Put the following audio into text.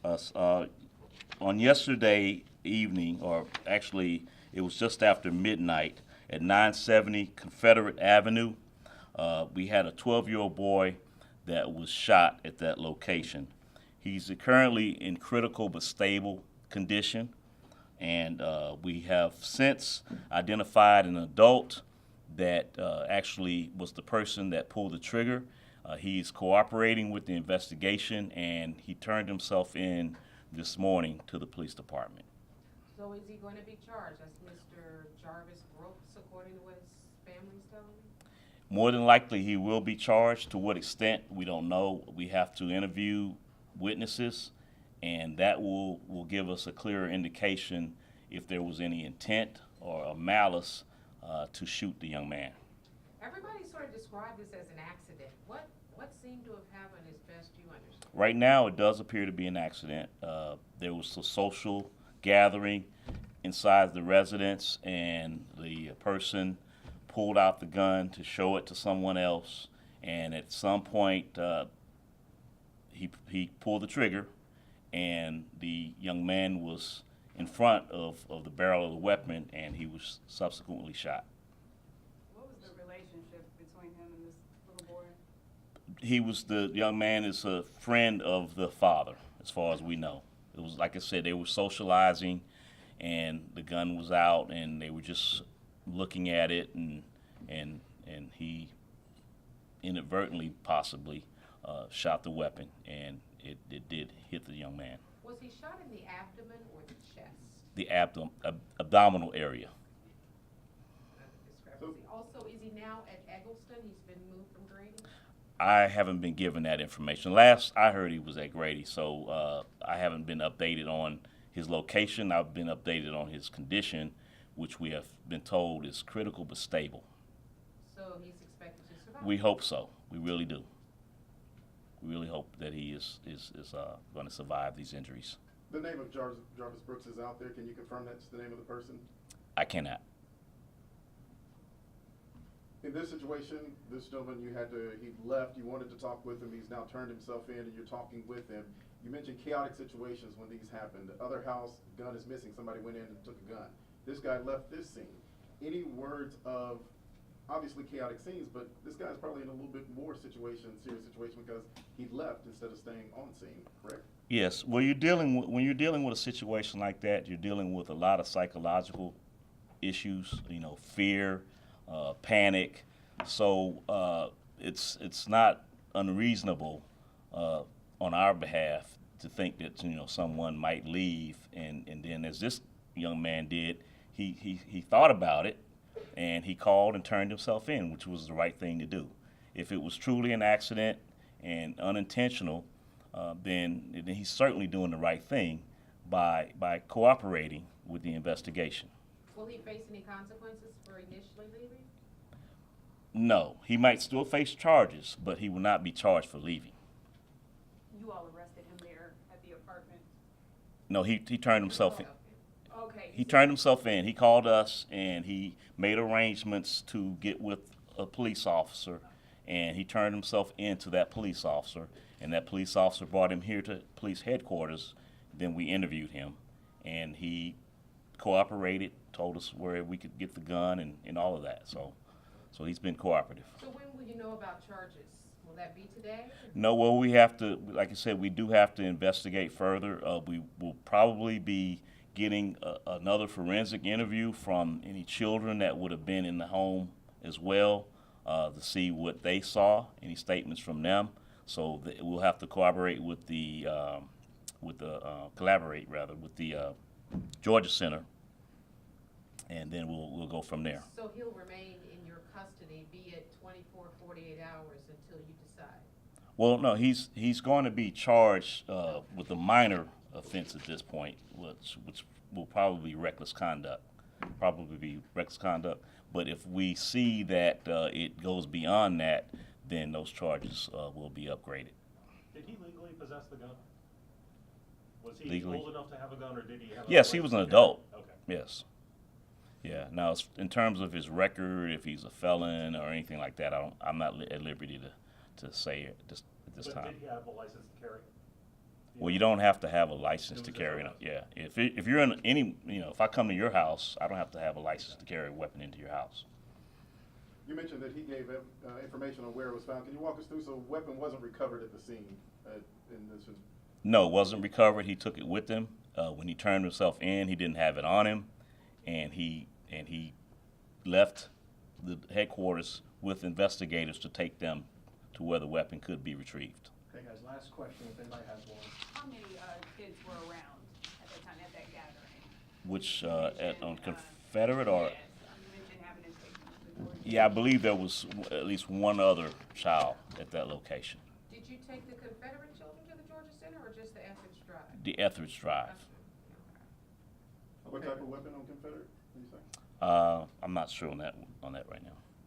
Us. On yesterday evening, or actually it was just after midnight, at 970 Confederate Avenue, we had a 12-year-old boy that was shot at that location. He's currently in critical but stable condition, and we have since identified an adult that actually was the person that pulled the trigger. He's cooperating with the investigation, and he turned himself in this morning to the police department. So is he going to be charged as Mr. Jarvis Brooks, according to what his family's telling me? More than likely, he will be charged. To what extent, we don't know. We have to interview witnesses, and that will give us a clearer indication if there was any intent or a malice to shoot the young man. Everybody sort of described this as an accident. What seemed to have happened as best you understand? Right now, it does appear to be an accident. There was a social gathering inside the residence, and the person pulled out the gun to show it to someone else, and at some point, he pulled the trigger, and the young man was in front of the barrel of the weapon, and he was subsequently shot. What was the relationship between him and this little boy? The young man is a friend of the father, as far as we know. It was, like I said, they were socializing, and the gun was out, and they were just looking at it, and he inadvertently, possibly, shot the weapon, and it did hit the young man. Was he shot in the abdomen or the chest? The abdominal area. Also, is he now at Eggleston? He's been moved from Grady? I haven't been given that information. Last I heard, he was at Grady, so I haven't been updated on his location. I've been updated on his condition, which we have been told is critical but stable. So he's expected to survive? We hope so. We really do. We really hope that he is going to survive these injuries. The name of Jarvis Brooks is out there. Can you confirm that's the name of the person? I cannot. In this situation, this gentleman, he left, you wanted to talk with him, he's now turned himself in and you're talking with him. You mentioned chaotic situations when these happened. The other house, gun is missing, somebody went in and took a gun. This guy left this scene. Any words of, obviously chaotic scenes, but this guy's probably in a little bit more serious situation because he left instead of staying on scene, correct? Yes. Well, when you're dealing with a situation like that, you're dealing with a lot of psychological issues, fear, panic. So it's not unreasonable on our behalf to think that someone might leave, and then as this young man did, he thought about it, and he called and turned himself in, which was the right thing to do. If it was truly an accident and unintentional, then he's certainly doing the right thing by cooperating with the investigation. Will he face any consequences for initially leaving? No, he might still face charges, but he will not be charged for leaving. You all arrested him there at the apartment? No, he turned himself in. Okay. He turned himself in. He called us, and he made arrangements to get with a police officer, and he turned himself in to that police officer, and that police officer brought him here to police headquarters. Then we interviewed him, and he cooperated, told us where we could get the gun and all of that. So he's been cooperative. So when will you know about charges? Will that be today? No, well, we have to, like I said, we do have to investigate further. We will probably be getting another forensic interview from any children that would have been in the home as well, to see what they saw, any statements from them. So we'll have to collaborate with the Georgia Center, and then we'll go from there. So he'll remain in your custody, be it 24, 48 hours until you decide? Well, no, he's going to be charged with a minor offense at this point, which will probably be reckless conduct. But if we see that it goes beyond that, then those charges will be upgraded. Did he legally possess the gun? Was he Legally? old enough to have a gun, or did he have? Yes, he was an adult. Okay. Yes. Yeah. Now, in terms of his record, if he's a felon or anything like that, I'm not at liberty to say it at this But time. did he have a license to carry? Well, you don't have to have a license to carry it. Yeah, if you're in any, if I come to your house, I don't have to have a license to carry a weapon into your house. You mentioned that he gave information on where it was found. Can you walk us through? So, weapon wasn't recovered at the scene in this. No, it wasn't recovered. He took it with him. When he turned himself in, he didn't have it on him, and he left the headquarters with investigators to take them to where the weapon could be retrieved. Okay, guys, last question, if anybody has one. How many kids were around at that time, at that gathering? Which on Confederate or? Yes, you mentioned having it taken. Yeah, I believe there was at least one other child at that location. Did you take the Confederate children to the Georgia Center or just the Etheridge Drive? The Etheridge Drive. What type of weapon on Confederate? What do you say? I'm not sure on that right now.